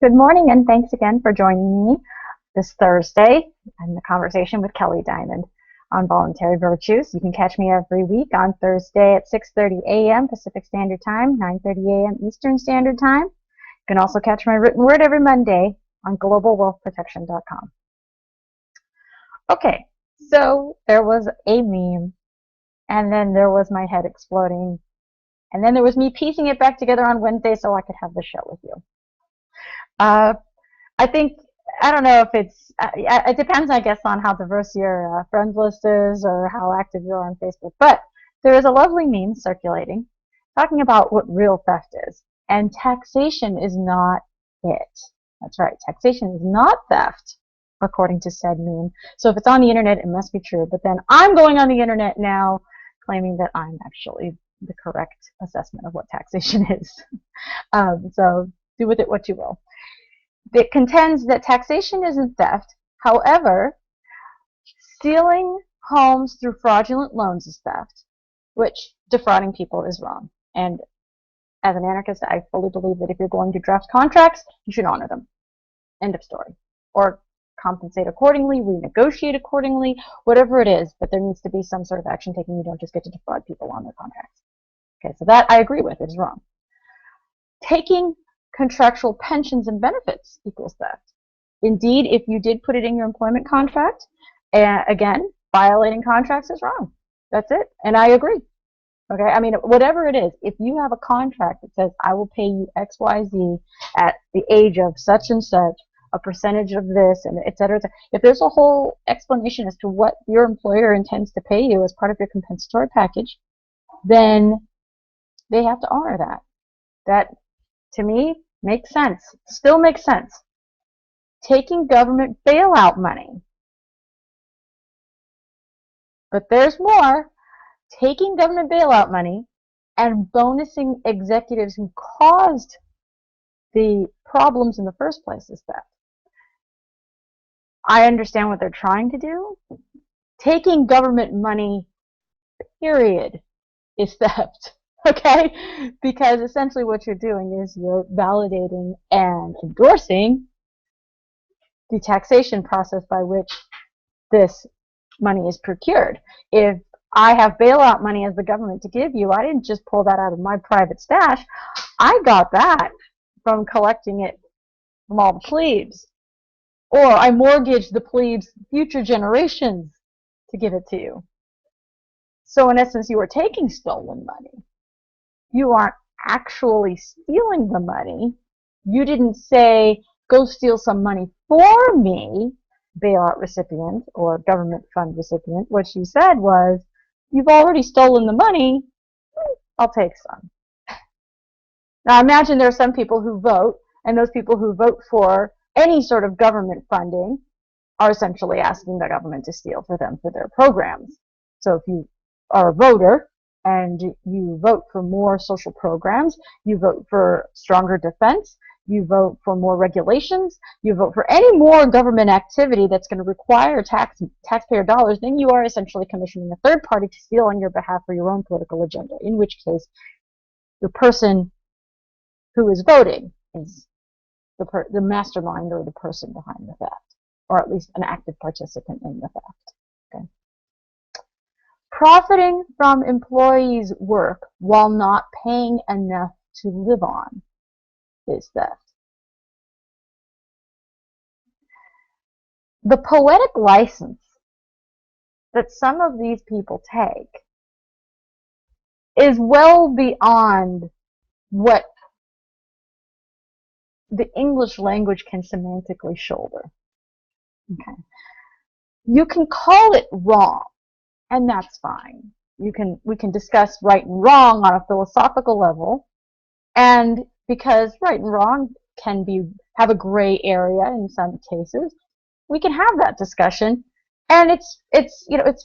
Good morning, and thanks again for joining me this Thursday in the conversation with Kelly Diamond on voluntary virtues. You can catch me every week on Thursday at 6:30 a.m. Pacific Standard Time, 9:30 a.m. Eastern Standard Time. You can also catch my written word every Monday on globalwealthprotection.com. Okay, so there was a meme, and then there was my head exploding, and then there was me piecing it back together on Wednesday so I could have the show with you. I think, I don't know if it depends, I guess, on how diverse your friends list is or how active you are on Facebook. But there is a lovely meme circulating talking about what real theft is. And taxation is not it. That's right, taxation is not theft, according to said meme. So if it's on the internet, it must be true. But then I'm going on the internet now claiming that I'm actually the correct assessment of what taxation is. So do with it what you will. It contends that taxation isn't theft. However, stealing homes through fraudulent loans is theft, which defrauding people is wrong. And as an anarchist, I fully believe that if you're going to draft contracts, you should honor them. End of story. Or compensate accordingly, renegotiate accordingly, whatever it is, but there needs to be some sort of action taken. You don't just get to defraud people on their contracts. Okay, so that I agree with. It is wrong. Taking contractual pensions and benefits equals theft. Indeed, if you did put it in your employment contract, again, violating contracts is wrong. That's it. And I agree. Okay, I mean, whatever it is, if you have a contract that says, I will pay you X, Y, Z at the age of such and such, a percentage of this, and et cetera, et cetera. If there's a whole explanation as to what your employer intends to pay you as part of your compensatory package, then they have to honor that. That, to me, makes sense. Still makes sense. Taking government bailout money. But there's more. Taking government bailout money and bonusing executives who caused the problems in the first place is theft. I understand what they're trying to do. Taking government money, period, is theft. Okay? Because essentially what you're doing is you're validating and endorsing the taxation process by which this money is procured. If I have bailout money as the government to give you, I didn't just pull that out of my private stash. I got that from collecting it from all the plebes. Or I mortgaged the plebes' future generations to give it to you. So in essence, you are taking stolen money. You aren't actually stealing the money. You didn't say, go steal some money for me, bailout recipient or government fund recipient. What you said was, you've already stolen the money, I'll take some. Now imagine there are some people who vote, and those people who vote for any sort of government funding are essentially asking the government to steal for them for their programs. So if you are a voter and you vote for more social programs, you vote for stronger defense, you vote for more regulations, you vote for any more government activity that's going to require taxpayer dollars, then you are essentially commissioning a third party to steal on your behalf for your own political agenda, in which case the person who is voting is the mastermind or the person behind the theft, or at least an active participant in the theft. Okay. Profiting from employees' work while not paying enough to live on is theft. The poetic license that some of these people take is well beyond what the English language can semantically shoulder. Okay. You can call it wrong, and that's fine. We can discuss right and wrong on a philosophical level, and because right and wrong can have a gray area in some cases, we can have that discussion, and it's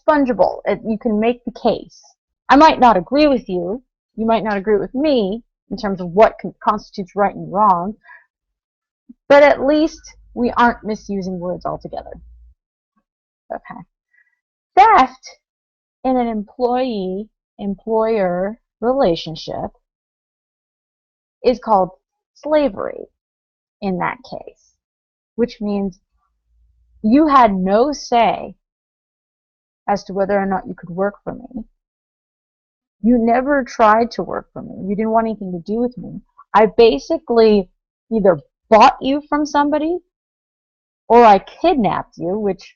fungible. You can make the case. I might not agree with you. You might not agree with me in terms of what constitutes right and wrong, but at least we aren't misusing words altogether. Okay. Theft in an employee-employer relationship is called slavery. in that case, which means you had no say as to whether or not you could work for me. You never tried to work for me. You didn't want anything to do with me. I basically either bought you from somebody or I kidnapped you, which,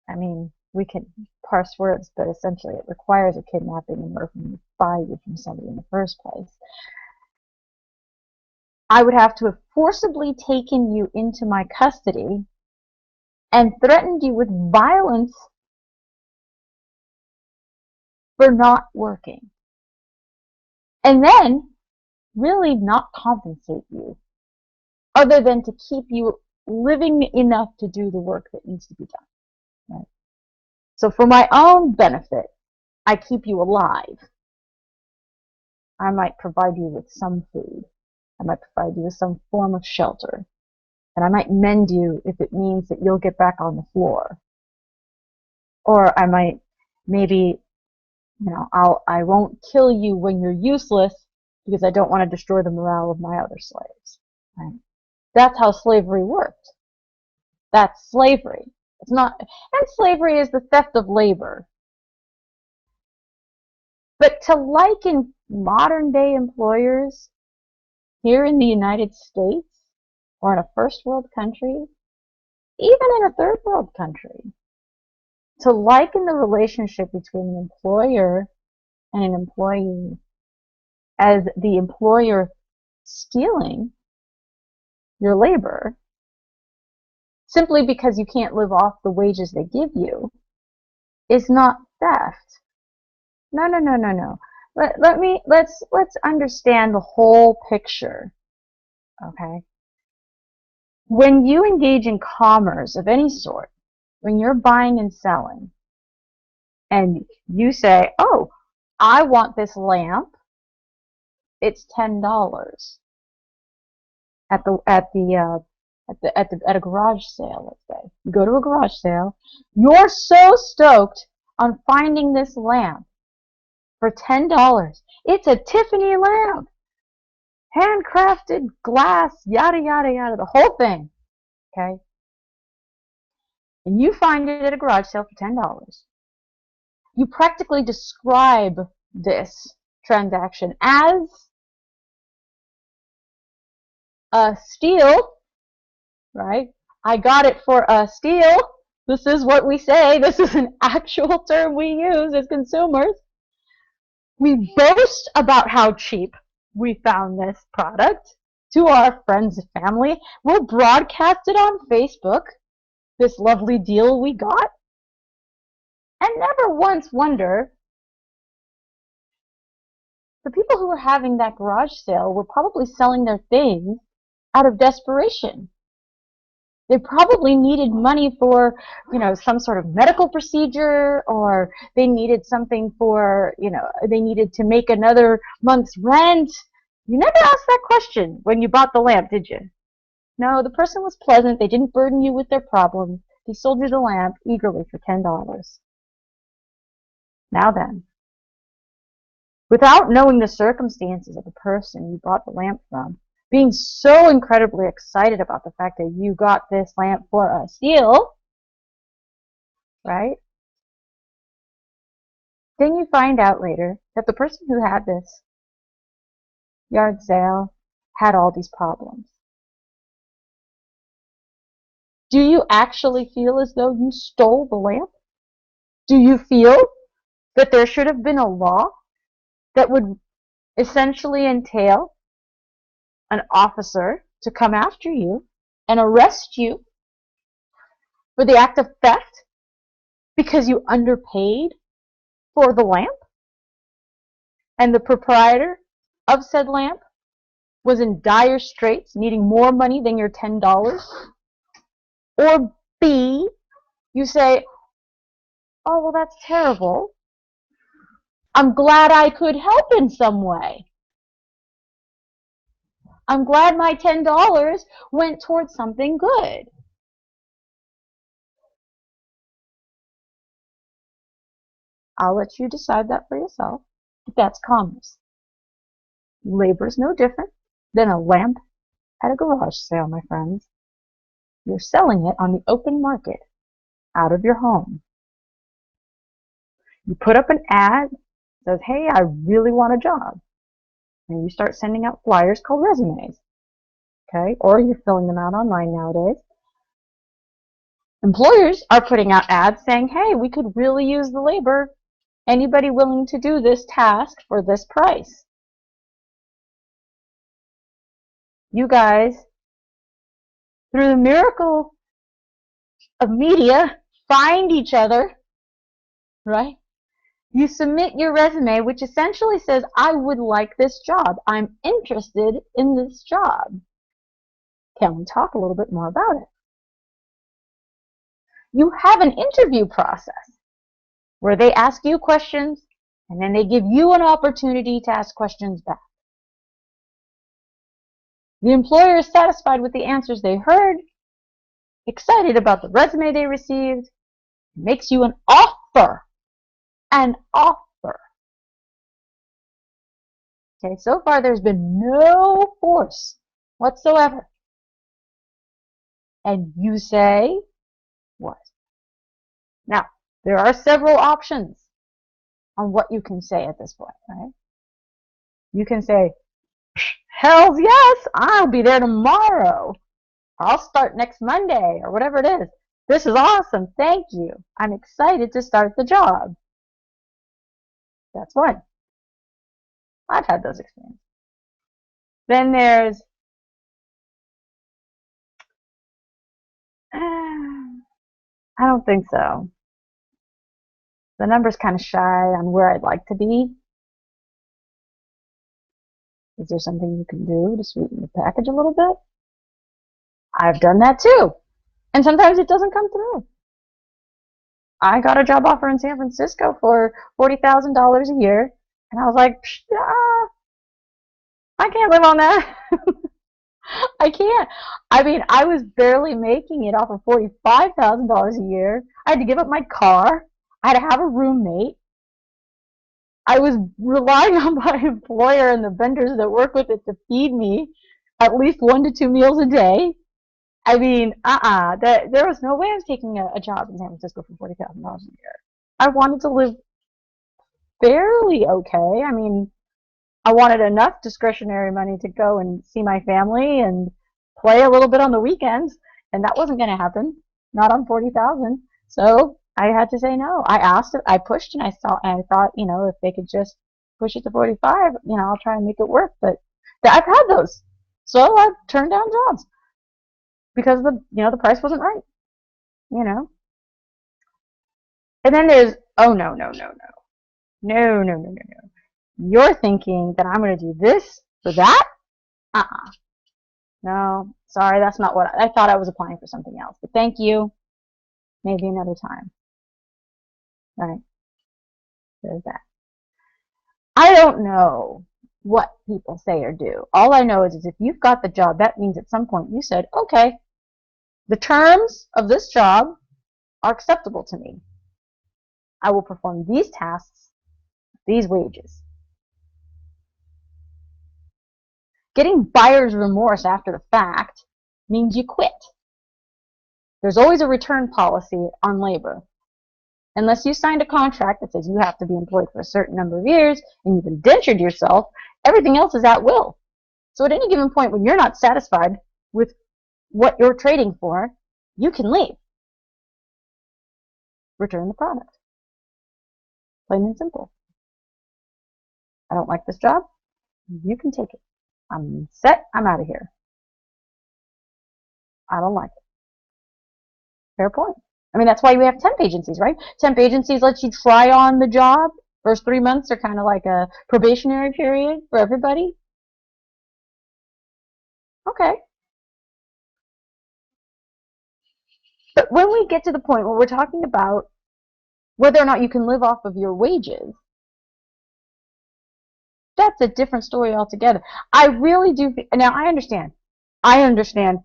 I mean, we can parse words, but essentially it requires a kidnapping in order for me to buy you from somebody in the first place. I would have to have forcibly taken you into my custody and threatened you with violence for not working. And then really not compensate you, other than to keep you living enough to do the work that needs to be done. Right? So for my own benefit, I keep you alive. I might provide you with some food. I might provide you with some form of shelter. And I might mend you if it means that you'll get back on the floor. Or I might maybe, I won't kill you when you're useless because I don't want to destroy the morale of my other slaves. Right? That's how slavery worked. That's slavery. It's not, and slavery is the theft of labor. But to liken modern day employers here in the United States or in a first world country, even in a third world country, to liken the relationship between an employer and an employee as the employer stealing your labor simply because you can't live off the wages they give you is not theft. No. Let's understand the whole picture. Okay? When you engage in commerce of any sort, when you're buying and selling, and you say, "Oh, I want this lamp. It's $10 at a garage sale." Let's say you go to a garage sale. You're so stoked on finding this lamp for $10. It's a Tiffany lamp, handcrafted glass, yada yada yada, the whole thing. Okay, and you find it at a garage sale for $10. You practically describe this transaction as a steal, right? I got it for a steal. This is what we say. This is an actual term we use as consumers. We boast about how cheap we found this product to our friends and family. We'll broadcast it on Facebook, this lovely deal we got, and never once wonder the people who were having that garage sale were probably selling their things out of desperation. They probably needed money for, some sort of medical procedure, or they needed something for, they needed to make another month's rent. You never asked that question when you bought the lamp, did you? No, the person was pleasant. They didn't burden you with their problems. They sold you the lamp eagerly for $10. Now then, without knowing the circumstances of the person you bought the lamp from, being so incredibly excited about the fact that you got this lamp for a steal, right? Then you find out later that the person who had this yard sale had all these problems. Do you actually feel as though you stole the lamp? Do you feel that there should have been a law that would essentially entail an officer to come after you and arrest you for the act of theft because you underpaid for the lamp and the proprietor of said lamp was in dire straits, needing more money than your $10? Or B, you say, "Oh, well, that's terrible. I'm glad I could help in some way. I'm glad my $10 went towards something good." I'll let you decide that for yourself. But that's commerce. Labor is no different than a lamp at a garage sale, my friends. You're selling it on the open market, out of your home. You put up an ad that says, hey, I really want a job. And you start sending out flyers called resumes. Okay? Or you're filling them out online nowadays. Employers are putting out ads saying, hey, we could really use the labor. Anybody willing to do this task for this price? You guys, through the miracle of media, find each other, right? You submit your resume, which essentially says, I would like this job. I'm interested in this job. Can we talk a little bit more about it? You have an interview process where they ask you questions and then they give you an opportunity to ask questions back. The employer is satisfied with the answers they heard, excited about the resume they received, makes you an offer. An offer. Okay, so far there's been no force whatsoever. And you say what? Now, there are several options on what you can say at this point, right? You can say, hells yes, I'll be there tomorrow. I'll start next Monday, or whatever it is. This is awesome, thank you. I'm excited to start the job. That's one. I've had those experiences. Then there's, I don't think so. The number's kind of shy on where I'd like to be. Is there something you can do to sweeten the package a little bit? I've done that too. And sometimes it doesn't come through. I got a job offer in San Francisco for $40,000 a year. And I was like, I can't live on that. I can't. I mean, I was barely making it off of $45,000 a year. I had to give up my car. I had to have a roommate. I was relying on my employer and the vendors that work with it to feed me at least 1 to 2 meals a day. I mean, there was no way I was taking a job in San Francisco for $40,000 a year. I wanted to live fairly okay. I mean, I wanted enough discretionary money to go and see my family and play a little bit on the weekends, and that wasn't going to happen. Not on $40,000. So I had to say no. I asked, I pushed, and I thought, you know, if they could just push it to 45, you know, I'll try and make it work. But I've had those, so I've turned down jobs because the price wasn't right, you know. And then there's, oh no. You're thinking that I'm going to do this for that? No, sorry, that's not what I thought. I was applying for something else. But thank you. Maybe another time. All right. There's that. I don't know what people say or do. All I know is if you've got the job, that means at some point you said, okay, the terms of this job are acceptable to me. I will perform these tasks, these wages. Getting buyer's remorse after the fact means you quit. There's always a return policy on labor. Unless you signed a contract that says you have to be employed for a certain number of years and you've indentured yourself, everything else is at will. So at any given point when you're not satisfied with what you're trading for, you can leave. Return the product. Plain and simple. I don't like this job. You can take it. I'm set. I'm out of here. I don't like it. Fair point. I mean, that's why we have temp agencies, right? Temp agencies let you try on the job. First 3 months are kind of like a probationary period for everybody. Okay. But when we get to the point where we're talking about whether or not you can live off of your wages, that's a different story altogether. I really do. Now, I understand 100%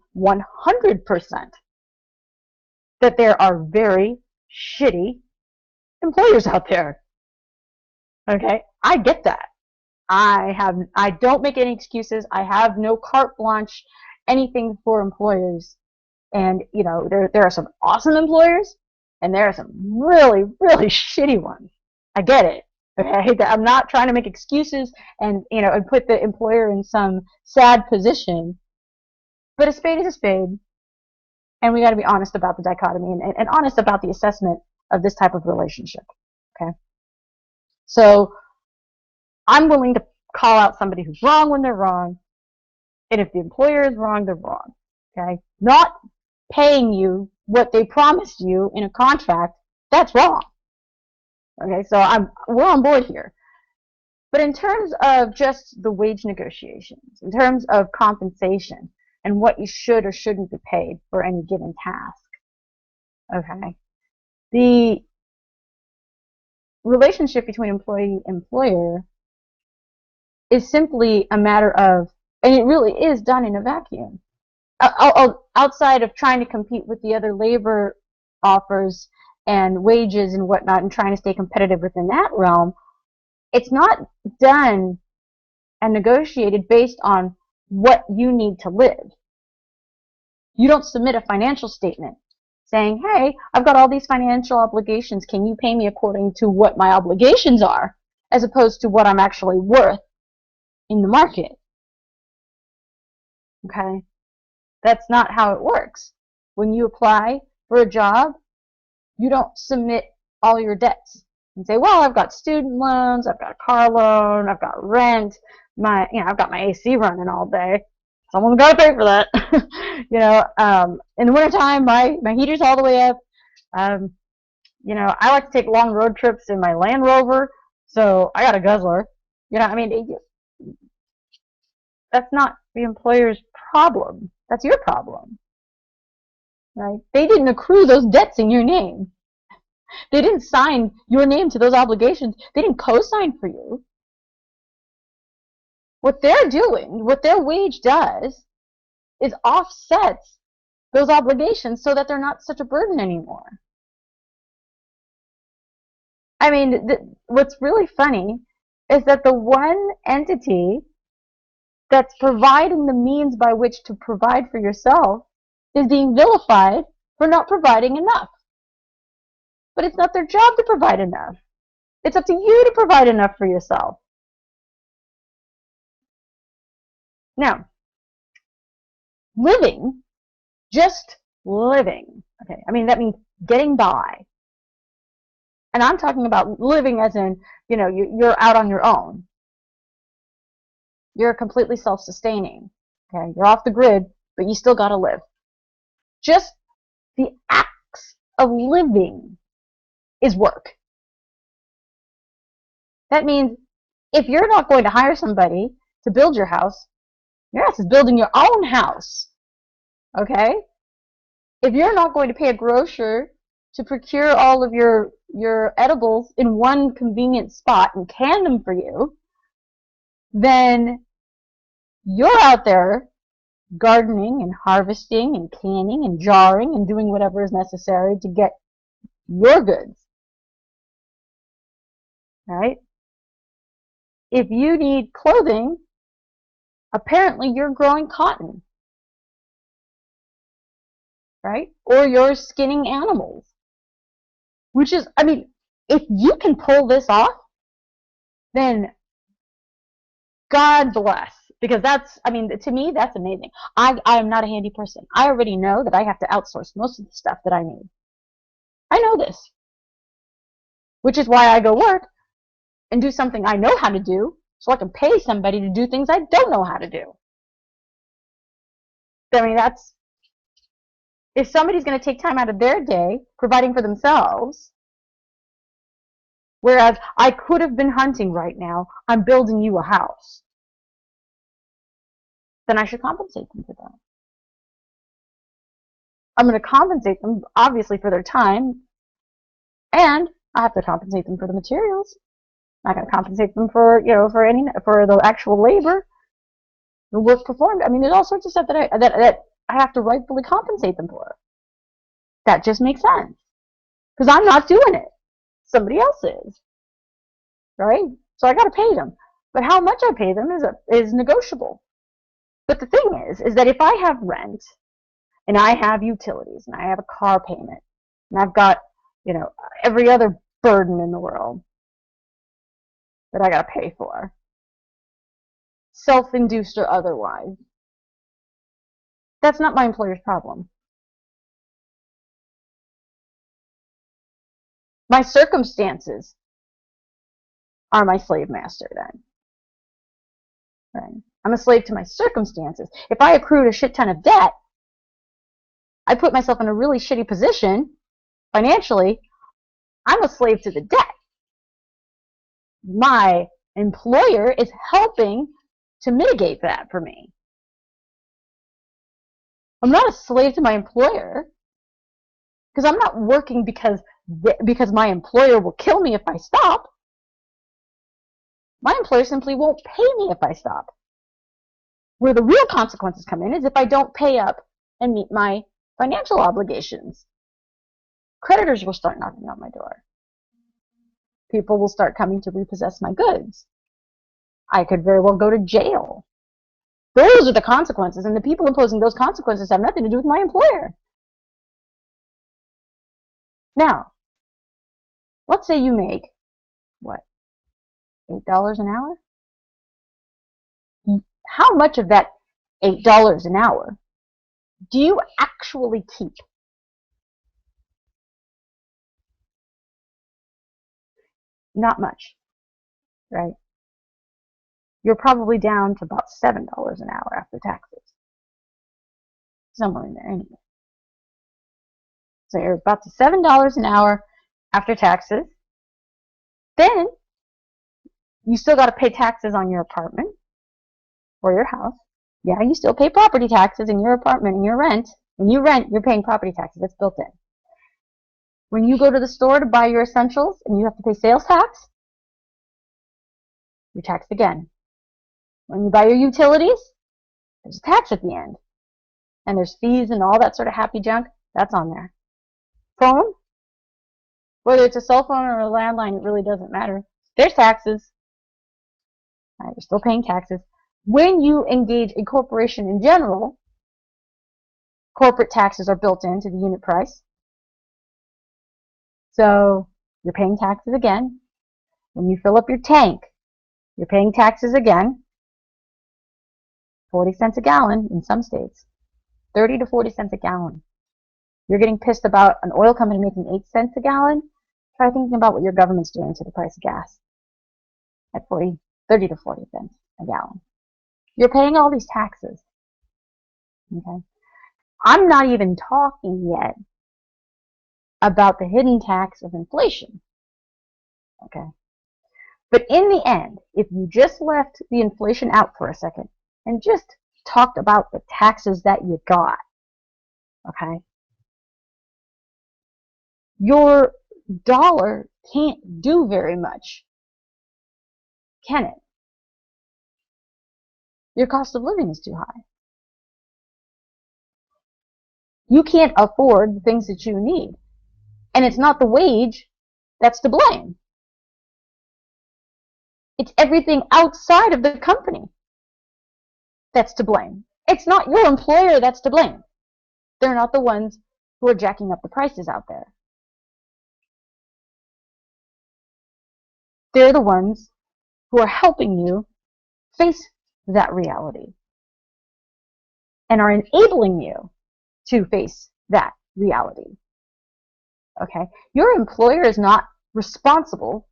that there are very shitty employers out there. Okay, I get that. I don't make any excuses. I have no carte blanche anything for employers. And, you know, there are some awesome employers, and there are some really, really shitty ones. I get it. Okay, I'm not trying to make excuses and, you know, and put the employer in some sad position. But a spade is a spade, and we got to be honest about the dichotomy and honest about the assessment of this type of relationship. Okay, so I'm willing to call out somebody who's wrong when they're wrong, and if the employer is wrong, they're wrong. Okay, not paying you what they promised you in a contract, that's wrong. Okay, so we're on board here. But in terms of just the wage negotiations, in terms of compensation and what you should or shouldn't be paid for any given task, okay, the relationship between employee and employer is simply a matter of, and it really is done in a vacuum. Outside of trying to compete with the other labor offers and wages and whatnot and trying to stay competitive within that realm, it's not done and negotiated based on what you need to live. You don't submit a financial statement saying, hey, I've got all these financial obligations, can you pay me according to what my obligations are, as opposed to what I'm actually worth in the market. Okay? That's not how it works. When you apply for a job, you don't submit all your debts and say, well, I've got student loans, I've got a car loan, I've got rent, I've got my AC running all day. Someone's got to pay for that. In the wintertime, my heater's all the way up. I like to take long road trips in my Land Rover, so I got a guzzler. That's not the employer's problem. That's your problem, right? They didn't accrue those debts in your name. They didn't sign your name to those obligations. They didn't co-sign for you. What they're doing, what their wage does, is offsets those obligations so that they're not such a burden anymore. What's really funny is that the one entity that's providing the means by which to provide for yourself is being vilified for not providing enough. But it's not their job to provide enough. It's up to you to provide enough for yourself. Now, living, just living, okay, that means getting by. And I'm talking about living as in, you're out on your own. You're completely self-sustaining. Okay, you're off the grid, but you still got to live. Just the acts of living is work. That means if you're not going to hire somebody to build your house, your ass is building your own house. Okay? If you're not going to pay a grocer to procure all of your edibles in one convenient spot and can them for you, then you're out there gardening and harvesting and canning and jarring and doing whatever is necessary to get your goods. Right? If you need clothing, apparently you're growing cotton. Right? Or you're skinning animals. Which is, if you can pull this off, then God bless. Because to me, that's amazing. I am not a handy person. I already know that I have to outsource most of the stuff that I need. I know this. Which is why I go work and do something I know how to do, so I can pay somebody to do things I don't know how to do. If somebody's going to take time out of their day providing for themselves, whereas I could have been hunting right now, I'm building you a house, then I should compensate them for that. I'm going to compensate them, obviously, for their time, and I have to compensate them for the materials. I got to compensate them for the actual labor, the work performed. There's all sorts of stuff that I have to rightfully compensate them for. That just makes sense. Because I'm not doing it. Somebody else is. Right? So I got to pay them. But how much I pay them is negotiable. But the thing is that if I have rent and I have utilities and I have a car payment and I've got, you know, every other burden in the world that I got to pay for, self-induced or otherwise, that's not my employer's problem. My circumstances are my slave master then. Right? I'm a slave to my circumstances. If I accrued a shit ton of debt, I put myself in a really shitty position financially. I'm a slave to the debt. My employer is helping to mitigate that for me. I'm not a slave to my employer because I'm not working because my employer will kill me if I stop. My employer simply won't pay me if I stop. Where the real consequences come in is if I don't pay up and meet my financial obligations. Creditors will start knocking on my door. People will start coming to repossess my goods. I could very well go to jail. Those are the consequences, and the people imposing those consequences have nothing to do with my employer. Now, let's say you make, what, $8 an hour? How much of that $8 an hour do you actually keep? Not much, right? You're probably down to about $7 an hour after taxes. Somewhere in there anyway. So you're about to $7 an hour after taxes. Then you still got to pay taxes on your apartment or your house. Yeah, you still pay property taxes in your apartment and your rent. When you rent, you're paying property taxes. That's built in. When you go to the store to buy your essentials and you have to pay sales tax, you're taxed again. When you buy your utilities, there's a tax at the end. And there's fees and all that sort of happy junk. That's on there. Phone, whether it's a cell phone or a landline, it really doesn't matter. There's taxes. You're still paying taxes. When you engage a corporation in general, corporate taxes are built into the unit price. So you're paying taxes again. When you fill up your tank, you're paying taxes again. 40 cents a gallon in some states. 30 to 40 cents a gallon. You're getting pissed about an oil company making 8 cents a gallon? Try thinking about what your government's doing to the price of gas at 30 to 40 cents a gallon. You're paying all these taxes. Okay? I'm not even talking yet about the hidden tax of inflation. Okay? But in the end, if you just left the inflation out for a second and just talked about the taxes that you got, okay, your dollar can't do very much, can it? Your cost of living is too high. You can't afford the things that you need. And it's not the wage that's to blame. It's everything outside of the company that's to blame. It's not your employer that's to blame. They're not the ones who are jacking up the prices out there. They're the ones who are helping you face that reality and are enabling you to face that reality. Okay? Your employer is not responsible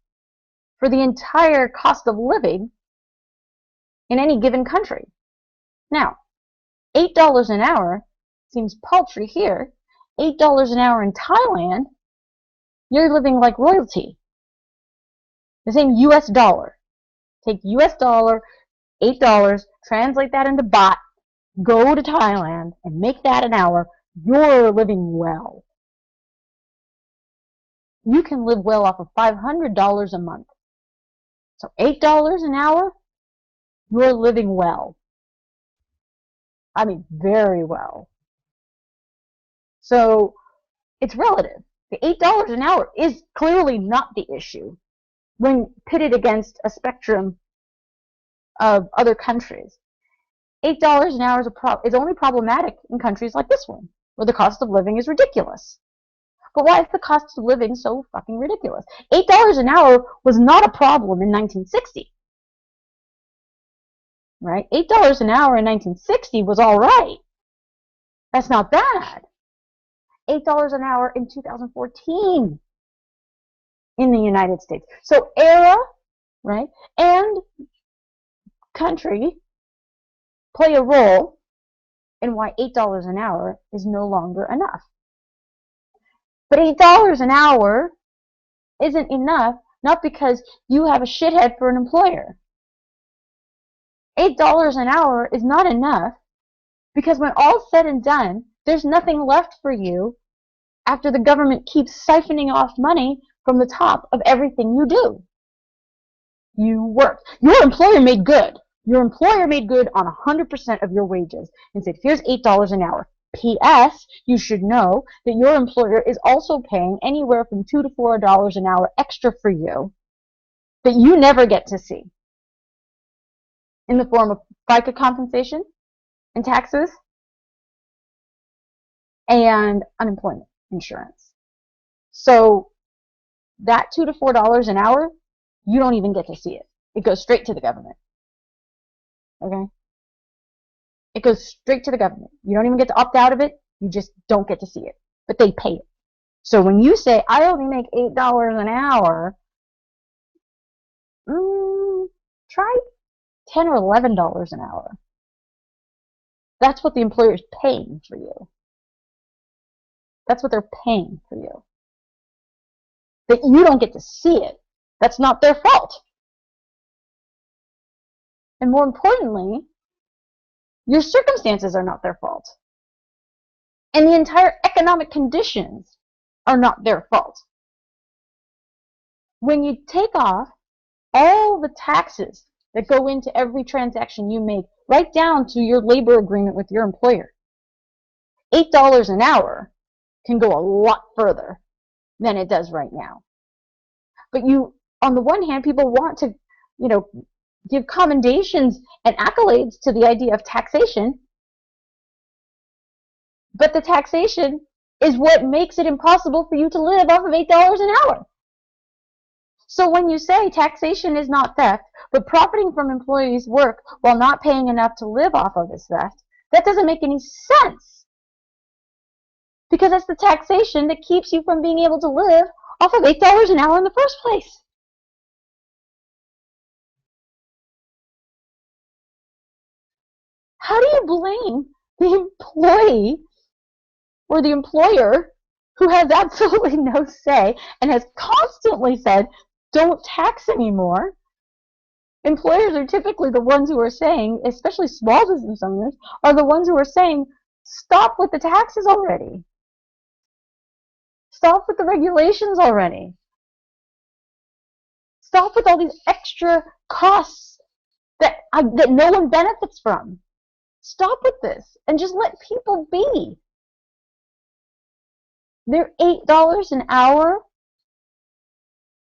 for the entire cost of living in any given country. Now, $8 an hour seems paltry here. $8 an hour in Thailand, you're living like royalty. The same US dollar. Take US dollar, $8, translate that into baht, go to Thailand, and make that an hour. You're living well. You can live well off of $500 a month. So $8 an hour, you're living well. I mean, very well. So it's relative. The $8 an hour is clearly not the issue when pitted against a spectrum of other countries. $8 an hour is only problematic in countries like this one, where the cost of living is ridiculous. But why is the cost of living so fucking ridiculous? $8 an hour was not a problem in 1960. Right? $8 an hour in 1960 was all right. That's not bad. $8 an hour in 2014 in the United States. So era, right, and country play a role in why $8 an hour is no longer enough. But $8 an hour isn't enough, not because you have a shithead for an employer. $8 an hour is not enough because when all's said and done, there's nothing left for you after the government keeps siphoning off money from the top of everything you do. You work. Your employer made good. Your employer made good on 100% of your wages and said, here's $8 an hour. P.S. You should know that your employer is also paying anywhere from $2 to $4 an hour extra for you that you never get to see in the form of FICA compensation and taxes and unemployment insurance. So that $2 to $4 an hour, you don't even get to see it. It goes straight to the government. Okay? It goes straight to the government. You don't even get to opt out of it. You just don't get to see it. But they pay it. So when you say, I only make $8 an hour, try $10 or $11 an hour. That's what the employer is paying for you. That's what they're paying for you. That you don't get to see it. That's not their fault. And more importantly, your circumstances are not their fault. And the entire economic conditions are not their fault. When you take off all the taxes that go into every transaction you make, right down to your labor agreement with your employer, $8 an hour can go a lot further than it does right now. But on the one hand, people want to, give commendations and accolades to the idea of taxation, but the taxation is what makes it impossible for you to live off of $8 an hour. So when you say taxation is not theft, but profiting from employees' work while not paying enough to live off of is theft, that doesn't make any sense. Because it's the taxation that keeps you from being able to live off of $8 an hour in the first place. How do you blame the employee or the employer who has absolutely no say and has constantly said, don't tax anymore? Employers are typically the ones who are saying, especially small business owners, are the ones who are saying, stop with the taxes already. Stop with the regulations already. Stop with all these extra costs that no one benefits from. Stop with this and just let people be. They're $8 an hour.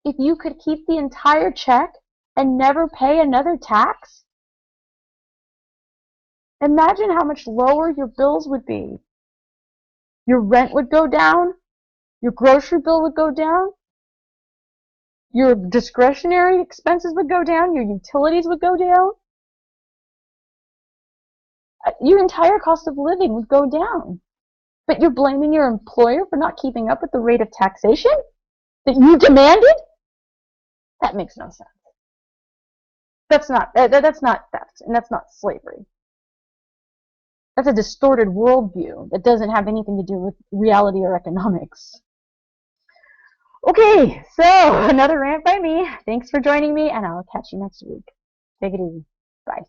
If you could keep the entire check and never pay another tax, imagine how much lower your bills would be. Your rent would go down. Your grocery bill would go down. Your discretionary expenses would go down. Your utilities would go down. Your entire cost of living would go down. But you're blaming your employer for not keeping up with the rate of taxation that you demanded? That makes no sense. That's not theft, and that's not slavery. That's a distorted worldview that doesn't have anything to do with reality or economics. Okay, so another rant by me. Thanks for joining me, and I'll catch you next week. Take it easy. Bye.